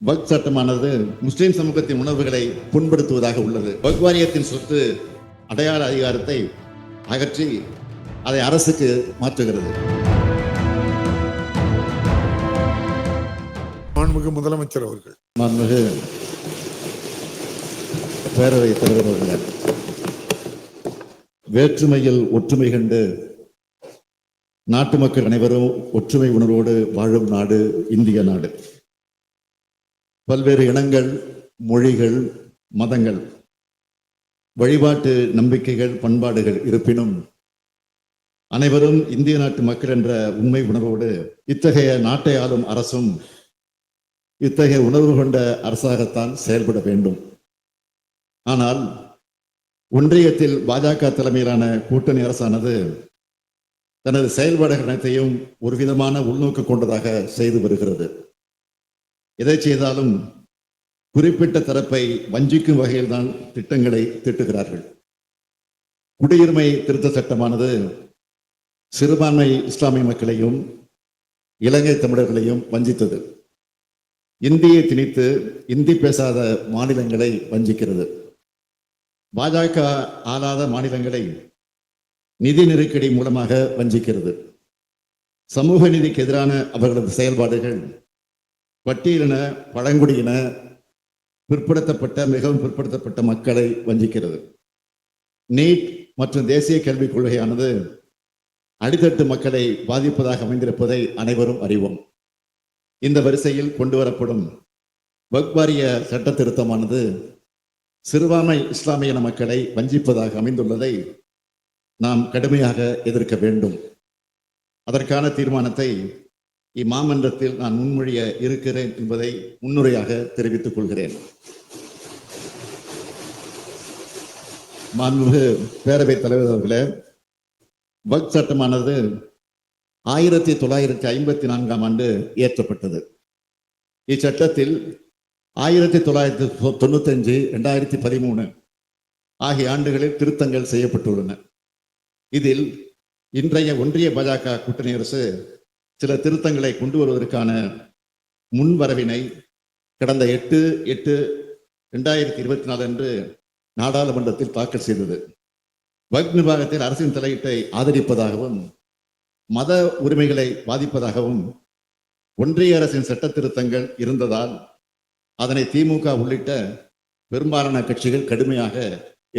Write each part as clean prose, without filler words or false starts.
வக்ஃப் சட்டமானது முஸ்லிம் சமூகத்தின் உணர்வுகளை புண்படுத்துவதாக உள்ளது. வக்ஃப் வாரியத்தின் சொத்து அடையாள அதிகாரத்தை அகற்றி அதை அரசுக்கு மாற்றுகிறது. மாண்புமிகு முதலமைச்சர் அவர்கள். மாண்புமிகு பேரவைத் தலைவர் அவர்கள், வேற்றுமையில் ஒற்றுமை கண்டு நாட்டு மக்கள் அனைவரும் ஒற்றுமை உணர்வோடு வாழும் நாடு இந்திய நாடு. பல்வேறு இனங்கள், மொழிகள், மதங்கள், வழிபாட்டு நம்பிக்கைகள், பண்பாடுகள் இருப்பினும் அனைவரும் இந்திய நாட்டு மக்கள் என்ற உண்மை உணர்வோடு இத்தகைய நாட்டை ஆளும் அரசும் இத்தகைய உணர்வு கொண்ட அரசாகத்தான் செயல்பட வேண்டும். ஆனால் ஒன்றியத்தில் பாஜக தலைமையிலான கூட்டணி அரசானது தனது செயல்பாடுகள் அனைத்தையும் ஒரு விதமான உள்நோக்கு கொண்டதாக செய்து வருகிறது. எதை செய்தாலும் குறிப்பிட்ட தரப்பை வஞ்சிக்கும் வகையில் தான் திட்டங்களை தீட்டுகிறார்கள். குடியுரிமை திருத்த சட்டமானது சிறுபான்மை இஸ்லாமிய மக்களையும் இலங்கை தமிழர்களையும் வஞ்சித்தது. இந்தியை திணித்து இந்தி பேசாத மாநிலங்களை வஞ்சிக்கிறது. பாஜக ஆளாத மாநிலங்களை நிதி நெருக்கடி மூலமாக வஞ்சிக்கிறது. சமூக நீதிக்கு எதிரான அவர்களது செயல்பாடுகள் பட்டியலின, பழங்குடியின, பிற்படுத்தப்பட்ட, மிகவும் பிற்படுத்தப்பட்ட மக்களை வஞ்சிக்கிறது. நீட் மற்றும் தேசிய கல்விக் கொள்கையானது அடித்தட்டு மக்களை பாதிப்பதாக அமைந்திருப்பதை அனைவரும் அறிவோம். இந்த வரிசையில் கொண்டு வரப்படும் வக்ஃப் வாரிய சட்ட திருத்தமானது சிறுபான்மை இஸ்லாமிய மக்களை வஞ்சிப்பதாக அமைந்துள்ளதை நாம் கடுமையாக எதிர்க்க வேண்டும். அதற்கான தீர்மானத்தை இம்மாமன்றத்தில் நான் முன்மொழிய இருக்கிறேன் என்பதை முன்னுரையாக தெரிவித்துக் கொள்கிறேன். மாண்புமிகு பேரவைத் தலைவர் அவர்களே, வக்ஃப் சட்டமானது 1954 ஆண்டு இயற்றப்பட்டது. இச்சட்டத்தில் 1995, 2013 ஆகிய ஆண்டுகளில் திருத்தங்கள் செய்யப்பட்டுள்ளன. இதில் இன்றைய ஒன்றிய பாஜக கூட்டணி அரசு சில திருத்தங்களை கொண்டு வருவதற்கான முன்வரவினை கடந்த 8/8/2024 அன்று நாடாளுமன்றத்தில் தாக்கல் செய்தது. வக்ஃப் நிர்வாகத்தில் அரசின் தலையீட்டை ஆதரிப்பதாகவும் மத உரிமைகளை பாதிப்பதாகவும் ஒன்றிய அரசின் சட்ட திருத்தங்கள் இருந்ததால் அதனை திமுக உள்ளிட்ட பெரும்பாலான கட்சிகள் கடுமையாக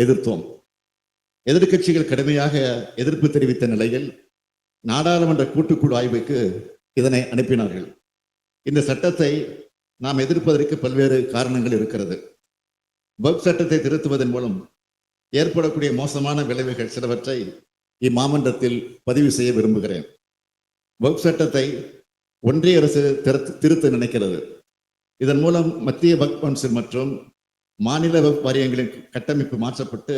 எதிர்த்தோம். எதிர்கட்சிகள் கடுமையாக எதிர்ப்பு தெரிவித்த நிலையில் நாடாளுமன்ற கூட்டுக்குழு ஆய்வுக்கு இதனை அனுப்பினார்கள். இந்த சட்டத்தை நாம் எதிர்ப்பதற்கு பல்வேறு காரணங்கள் இருக்கிறது. வக்ஃப் சட்டத்தை திருத்துவதன் மூலம் ஏற்படக்கூடிய மோசமான விளைவுகள் சிலவற்றை இம்மாமன்றத்தில் பதிவு செய்ய விரும்புகிறேன். வக்ஃப் சட்டத்தை ஒன்றிய அரசு திருத்த நினைக்கிறது. இதன் மூலம் மத்திய வக்ஃப் கவுன்சில் மற்றும் மாநில வக்ஃப் வாரியங்களின் கட்டமைப்பு மாற்றப்பட்டு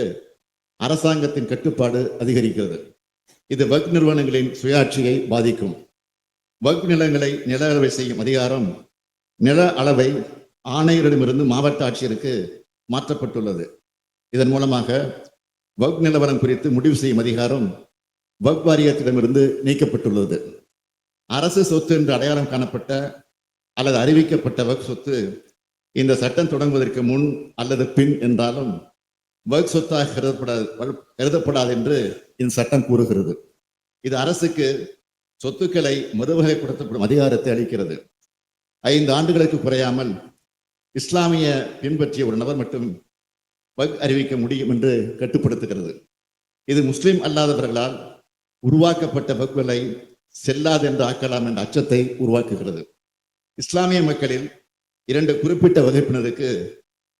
அரசாங்கத்தின் கட்டுப்பாடு அதிகரிக்கிறது. இது வக்ஃப் நிறுவனங்களின் சுயாட்சியை பாதிக்கும். வக்ஃப் நிலங்களை நில அளவை செய்யும் அதிகாரம் நில அளவை ஆணையரிடமிருந்து மாவட்ட ஆட்சியருக்கு மாற்றப்பட்டுள்ளது. இதன் மூலமாக வக்ஃப் நிலவரம் குறித்து முடிவு செய்யும் அதிகாரம் வக்ஃப் வாரியத்திடமிருந்து நீக்கப்பட்டுள்ளது. அரசு சொத்து என்று அடையாளம் காணப்பட்ட அல்லது அறிவிக்கப்பட்ட வக்ஃப் சொத்து இந்த சட்டம் தொடங்குவதற்கு முன் அல்லது பின் என்றாலும் வக்ஃப் சொத்தாக கருதப்படாது என்று இந்த சட்டம் கூறுகிறது. இது அரசுக்கு சொத்துக்களை மறுவகைப்படுத்தப்படும் அதிகாரத்தை அளிக்கிறது. 5 ஆண்டுகளுக்கு குறையாமல் இஸ்லாமிய பின்பற்றிய ஒரு நபர் மட்டும் வக்ஃப் அறிவிக்க முடியும் என்று கட்டுப்படுத்துகிறது. இது முஸ்லிம் அல்லாதவர்களால் உருவாக்கப்பட்ட வக்ஃப்களை செல்லாது என்று ஆக்கலாம் என்ற அச்சத்தை உருவாக்குகிறது. இஸ்லாமிய மக்களில் 2 குறிப்பிட்ட வகுப்பினருக்கு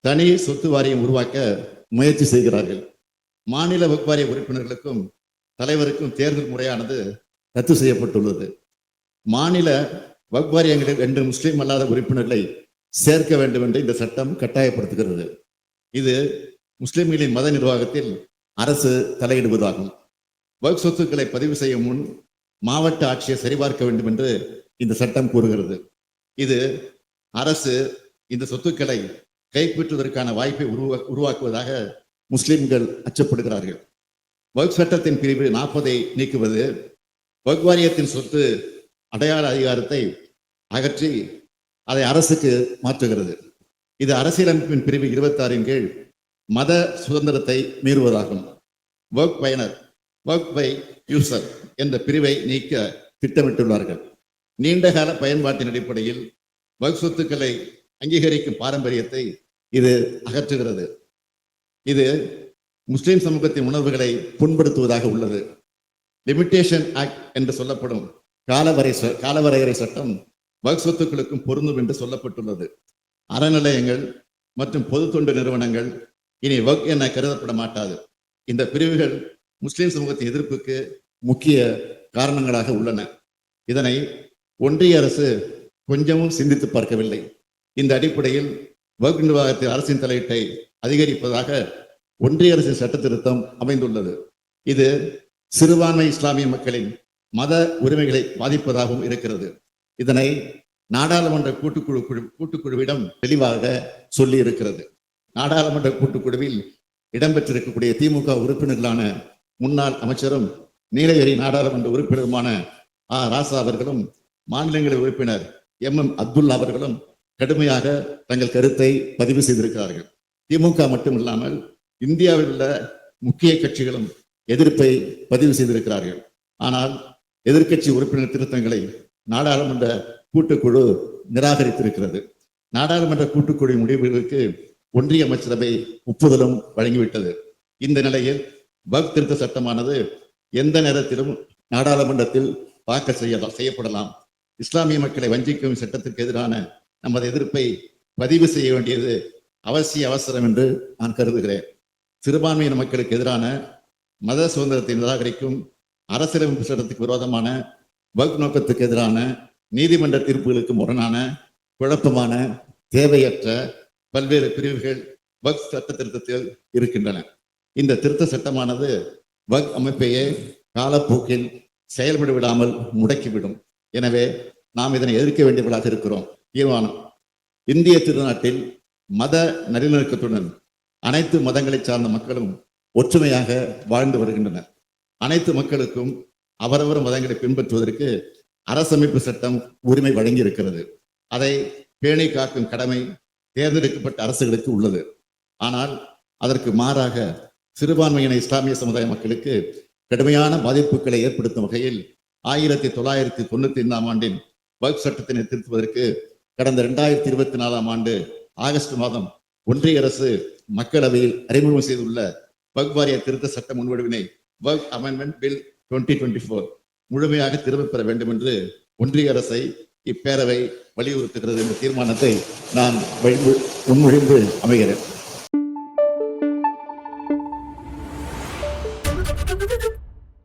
தனி சொத்து வாரியம் உருவாக்க முயற்சி செய்கிறார்கள். மாநில வக்ஃப் வாரிய உறுப்பினர்களுக்கும் தலைவருக்கும் தேர்தல் முறையானது ரத்து செய்யப்பட்டுள்ளது. மாநில வக்ஃப் வாரியங்களில் 2 முஸ்லிம் அல்லாத உறுப்பினர்களை சேர்க்க வேண்டும் என்று இந்த சட்டம் கட்டாயப்படுத்துகிறது. இது முஸ்லிம்களின் மத நிர்வாகத்தில் அரசு தலையிடுவதாகும். வக்ஃப் சொத்துக்களை பதிவு செய்யும் முன் மாவட்ட ஆட்சியை சரிபார்க்க வேண்டும் என்று இந்த சட்டம் கூறுகிறது. இது அரசு இந்த சொத்துக்களை கைப்பற்றுவதற்கான வாய்ப்பை உருவாக்குவதாக முஸ்லிம்கள் அச்சப்படுகிறார்கள். வக்ஃப் சட்டத்தின் பிரிவு 40 நீக்குவது வக்ஃப் வாரியத்தின் சொத்து அடையாள அதிகாரத்தை அகற்றி அதை அரசுக்கு மாற்றுகிறது. இது அரசியலமைப்பின் பிரிவு 26 கீழ் மத சுதந்திரத்தை மீறுவதாகும். ஒர்க் பயனர், ஒர்க் பை யூசர் என்ற பிரிவை நீக்க திட்டமிட்டுள்ளார்கள். நீண்டகால பயன்பாட்டின் அடிப்படையில் ஒர்க் சொத்துக்களை அங்கீகரிக்கும் பாரம்பரியத்தை இது அகற்றுகிறது. இது முஸ்லிம் சமூகத்தின் உணர்வுகளை புண்படுத்துவதாக உள்ளது. லிமிட்டேஷன் ஆக்ட் என்று சொல்லப்படும் காலவரையறை சட்டம் வக்ஃப் சொத்துக்களுக்கும் பொருந்தும் என்று சொல்லப்பட்டுள்ளது. அறநிலையங்கள் மற்றும் பொது தொண்டு நிறுவனங்கள் இனி வக்ஃப் என கருதப்பட மாட்டாது. இந்த பிரிவுகள் முஸ்லிம் சமூகத்தின் எதிர்ப்புக்கு முக்கிய காரணங்களாக உள்ளன. இதனை ஒன்றிய அரசு கொஞ்சமும் சிந்தித்து பார்க்கவில்லை. இந்த அடிப்படையில் வக்ஃப் நிர்வாகத்தில் அரசின் தலையீட்டை அதிகரிப்பதாக ஒன்றிய அரசின் சட்ட திருத்தம் அமைந்துள்ளது. இது சிறுபான்மை இஸ்லாமிய மக்களின் மத உரிமைகளை பாதிப்பதாகவும் இருக்கிறது. இதனை நாடாளுமன்ற கூட்டுக்குழுவிடம் தெளிவாக சொல்லி இருக்கிறது. நாடாளுமன்ற கூட்டுக்குழுவில் இடம்பெற்றிருக்கக்கூடிய திமுக உறுப்பினர்களான முன்னாள் அமைச்சரும் நீலகிரி நாடாளுமன்ற உறுப்பினருமான ராசா அவர்களும் மாநிலங்களவை உறுப்பினர் MM அப்துல்லா அவர்களும் கடுமையாக தங்கள் கருத்தை பதிவு செய்திருக்கிறார்கள். திமுக மட்டும் இல்லாமல் இந்தியாவில் உள்ள முக்கிய கட்சிகளும் எதிர்ப்பை பதிவு செய்திருக்கிறார்கள். ஆனால் எதிர்க்கட்சி உறுப்பினர் திருத்தங்களை நாடாளுமன்ற கூட்டுக்குழு நிராகரித்திருக்கிறது. நாடாளுமன்ற கூட்டுக்குழு முடிவுகளுக்கு ஒன்றிய அமைச்சரவை ஒப்புதலும் வழங்கிவிட்டது. இந்த நிலையில் வக்ஃப் திருத்த சட்டமானது எந்த நேரத்திலும் நாடாளுமன்றத்தில் தாக்கல் செய்யப்படலாம். இஸ்லாமிய மக்களை வஞ்சிக்கும் சட்டத்திற்கு எதிரான நமது எதிர்ப்பை பதிவு செய்ய வேண்டியது அவசியம் என்று நான் கருதுகிறேன். சிறுபான்மையின மக்களுக்கு எதிரான மத சுதந்திரத்தை நிராகரிக்கும் அரசியலமைப்பு சட்டத்துக்கு விரோதமான வக்ஃப் நோக்கத்துக்கு எதிரான நீதிமன்ற தீர்ப்புகளுக்கு முரணான குழப்பமான தேவையற்ற பல்வேறு பிரிவுகள் வக்ஃப் சட்ட திருத்தத்தில் இருக்கின்றன. இந்த திருத்த சட்டமானது வக்ஃப் அமைப்பையே காலப்போக்கில் செயல்பட விடாமல் முடக்கிவிடும். எனவே நாம் இதனை எதிர்க்க வேண்டியவர்களாக இருக்கிறோம். தீர்மானம்: இந்திய திருநாட்டில் மத நல்லிணக்கத்துடன் அனைத்து மதங்களை சார்ந்த மக்களும் ஒற்றுமையாக வாழ்ந்து வருகின்றனர். அனைத்து மக்களுக்கும் அவரவர் மதங்களை பின்பற்றுவதற்கு அரசமைப்பு சட்டம் உரிமை வழங்கி இருக்கிறது. அதை பேணி காக்கும் கடமை தேர்ந்தெடுக்கப்பட்ட அரசுகளுக்கு உள்ளது. ஆனால் அதற்கு மாறாக சிறுபான்மையின இஸ்லாமிய சமுதாய மக்களுக்கு கடுமையான பாதிப்புகளை ஏற்படுத்தும் வகையில் 1995 ஆண்டின் வக்ஃப் சட்டத்தினை திருத்துவதற்கு கடந்த 2024 ஆண்டு ஆகஸ்ட் மாதம் ஒன்றிய அரசு மக்களவையில் அறிமுகம் செய்துள்ள வக்ஃப் வாரிய திருத்த சட்ட முன்வடிவினை வக்ஃப் அமெண்ட்மெண்ட் பில் 2024 முழுமையாக திரும்பப் பெற வேண்டும் என்று ஒன்றிய அரசை இப்பேரவை வலியுறுத்துகிறது என்ற தீர்மானத்தை நான் முன்மொழிந்து அமைகிறேன்.